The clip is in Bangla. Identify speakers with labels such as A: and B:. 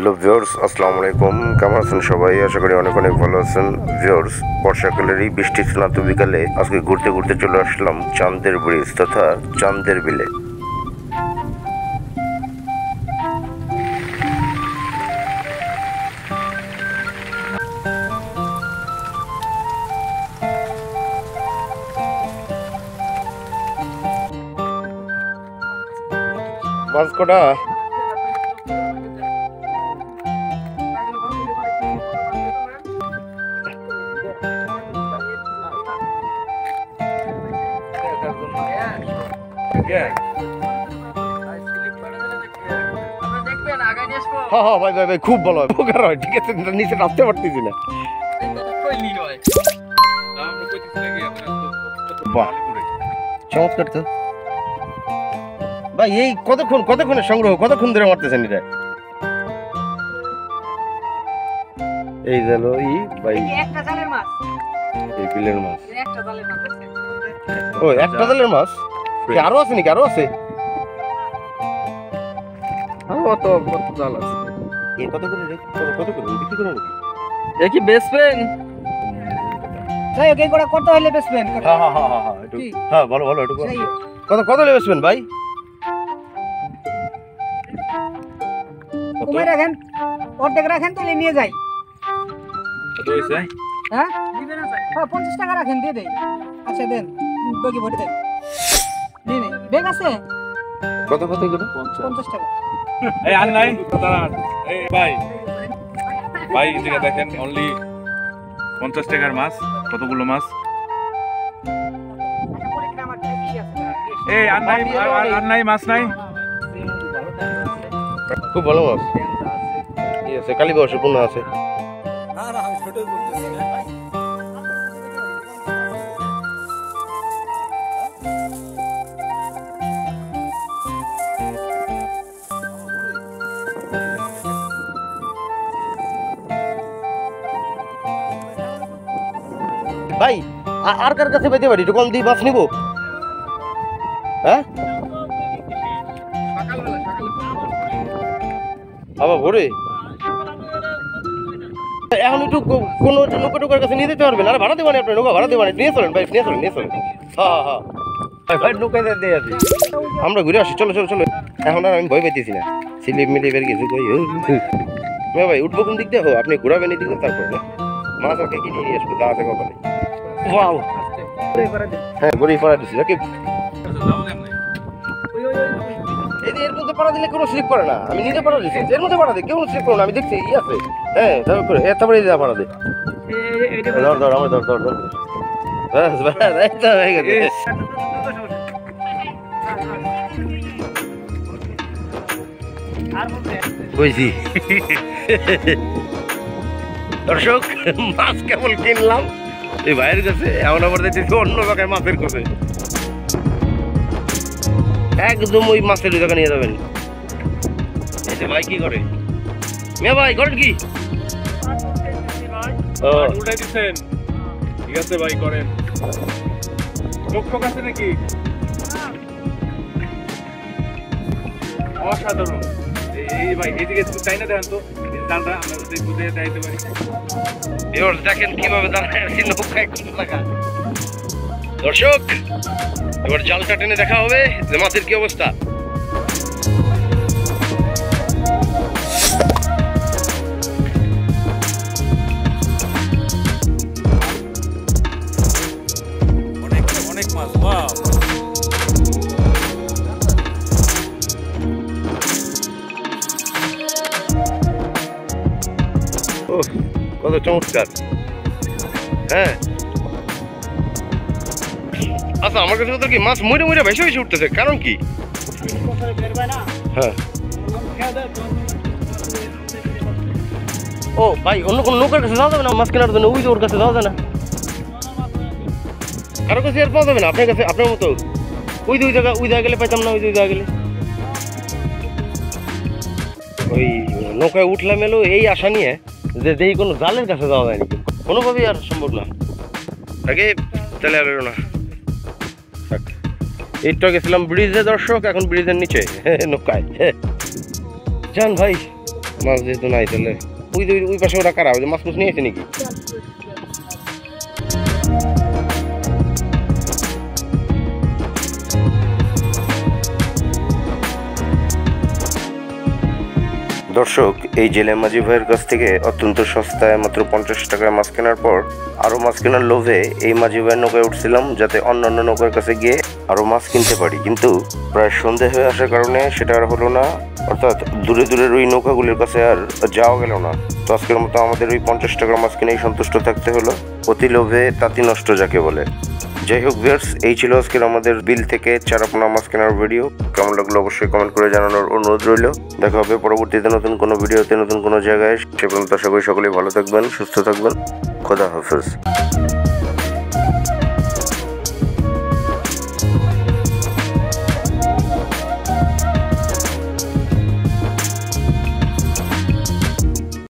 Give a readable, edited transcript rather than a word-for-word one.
A: হ্যালো ভিউয়ার্স, আসসালামু আলাইকুম। কেমন আছেন সবাই? আশা করি অনেক অনেক ভালো আছেন। ভিউয়ার্স, বর্ষাকালের এই বৃষ্টি স্নাত বিকালে আজকে ঘুরতে ঘুরতে চলে আসলাম চাঁদের ব্রিজ তথা চাঁদের বিলে। মাছ কটা? হ্যাঁ ভাই ভাই ভাই, খুব ভালো হয়, উপকার হয়। ঠিক আছে, নিচে নামতে পারতেছি না। বাহ, চমৎকার তো ভাই। এই কতক্ষণের সংগ্রহ, কতক্ষণ ধরে মারতেছেন এটা? এই গেল ভাই একটা জালের মাছ, এই বিলের মাছ, একটা জালের মাছ। ও, একটা জালের মাছ? আরো আছে নাকি? আরো আছে? কত জাল আছে? কত করে বিক্রি করেন নাকি?
B: কি বেচবেন? যাই হোক, এইগুলো কত হলে বেচবেন?
A: হ্যাঁ ভালো ভালো, একটু কত হলে বেচবেন ভাই?
B: কমাই রাখেন, অর্ধেক রাখেন, তাহলে নিয়ে যাই। হ্যাঁ 50 টাকা রাখেন, দিয়ে দেই। আচ্ছা দেন, বগি ভরে দেন। দিন বেগ আছে
A: কত এগুলো?
B: 50 টাকা।
C: এই আর নাই দাঁড়ান। এই ভাই ভাই, এদিকে দেখেন, অনলি 50 টাকার মাছ। কতগুলো মাছ? এই আর নাই, আর নাই, মাছ নাই।
A: খুব ভালো মাছ। ঠিক আছে, কালী বর্ষ পূর্ণ আছে। ভাই আর কার কাছে পেতে পারি? একটু কম দিয়ে মাছ নিবো। হ্যাঁ আবার ভোরে এখন একটু কোনো নৌকা টোকার কাছে নিয়ে যেতে পারবেন? আর ভাড়া দেবেন? আপনি নৌকা ভাড়া দেবেন? নিয়ে চলেন ভাই, নিয়ে চলেন। হ্যাঁ ভাই, নৌকায় দিয়ে আসি, আমরা ঘুরে আসি। চলো এখন আর আমি ভয় পাইতেছি না। স্লিপ মিলিপের কিছু কই ভাই, উঠবো কোন দিক দিয়ে? আপনি ঘুরাবেন এই দিকে, তারপর না মাছ আর কিনে নিয়ে আসবো, যা আছে কপালে। হ্যাঁ, গড়ি পাড়া দিচ্ছি নাকি? এর মধ্যে পাড়া দিলে কোনো স্লিপ করে না। আমি নিজে পাড়া দিচ্ছি, এর মধ্যে পাড়া দিই, কেউ স্লিপ করো না। আমি দেখছি আছে। হ্যাঁ, তারপরে এই যা পাড়া দিই। ধর আমার ধর ব্যাস এই তো হয়ে গেছে। বুঝছি। দর্শক, মাছ কেবল কিনলাম এই ভাইয়ের কাছে, এমন আবার দেখছি অন্য জায়গায় মাছের কাছে। একদম ওই মাছের জায়গা নিয়ে যাবেন। ভাই কি করে? মেয়ে ভাই করেন কি?
C: উল্টাই দিচ্ছেন? ঠিক আছে ভাই, করেন। লোক আছে নাকি? অসাধারণ। এই ভাই, এদিকে চাই না, দেখেন তো জালটা আমরা বুঝে যাইতে পারি।
A: দেখেন কিভাবে দাঁড়ায় নৌকায় কোন জায়গা। দর্শক, এবার জালটা টেনে দেখা হবে যে মাছের কি অবস্থা।
C: অনেক মাছ। বাহ,
A: কত চমৎকার। হ্যাঁ আচ্ছা, আমার কাছে তো কি মাছ মরে ভেসে উঠতেছে, কারণ কি? হ্যাঁ, ও ভাই, অন্য কোনো নৌকার কাছে যাওয়া যাবে না মাছ কেনার জন্য? ওই যে ওর কাছে যাওয়া যায় না? কারো কাছে আর পাওয়া যাবে না? আপনার কাছে, আপনার মতো ওই জায়গায় গেলে পাইতাম না? ওই জায়গায় গেলে ওই নৌকায় উঠলাম এলো এই আশা নিয়ে যে যেই কোনো জালের কাছে যাওয়া যায় নাকি, কোনোভাবেই আর সম্ভব না। আগে তাহলে আর না, এইটা গেছিলাম ব্রিজে দর্শক, এখন ব্রিজের নিচে নৌকায়। যান ভাই, মাছ যেহেতু নাই তাহলে ওই পাশে ওরা কারা ওই যে মাছ নিয়ে আছে নাকি? দর্শক, এই জেলে মাঝি ভাইয়ের কাছ থেকে অত্যন্ত সস্তায় মাত্র 50 টাকায় মাছ কেনার পর আরো মাছ কেনার লোভে এই মাঝি ভাইয়ের নৌকায় উঠছিলাম, যাতে অন্যান্য নৌকার কাছে গিয়ে আরো মাছ কিনতে পারি। কিন্তু প্রায় সন্ধে হয়ে আসার কারণে সেটা আর হলো না, অর্থাৎ দূরে দূরের ওই নৌকাগুলির কাছে আর যাওয়া গেল না। তো আজকের মতো আমাদের ওই 50 টাকার মাছ কিনেই সন্তুষ্ট থাকতে হলো। অতি লোভে তাঁতি নষ্ট যাকে বলে। যাই হোক ভিউয়ার্স, এই ছিল আজকের আমাদের বিল থেকে চারাপোনা মাছ কেনার ভিডিও। কেমন লাগলো অবশ্যই কমেন্ট করে জানানোর অনুরোধ রইল। দেখা হবে পরবর্তীতে নতুন কোনো ভিডিওতে, নতুন কোনো জায়গায়। সে পর্যন্ত আশা করি সকলেই ভালো থাকবেন, সুস্থ থাকবেন। খোদা হাফেজ।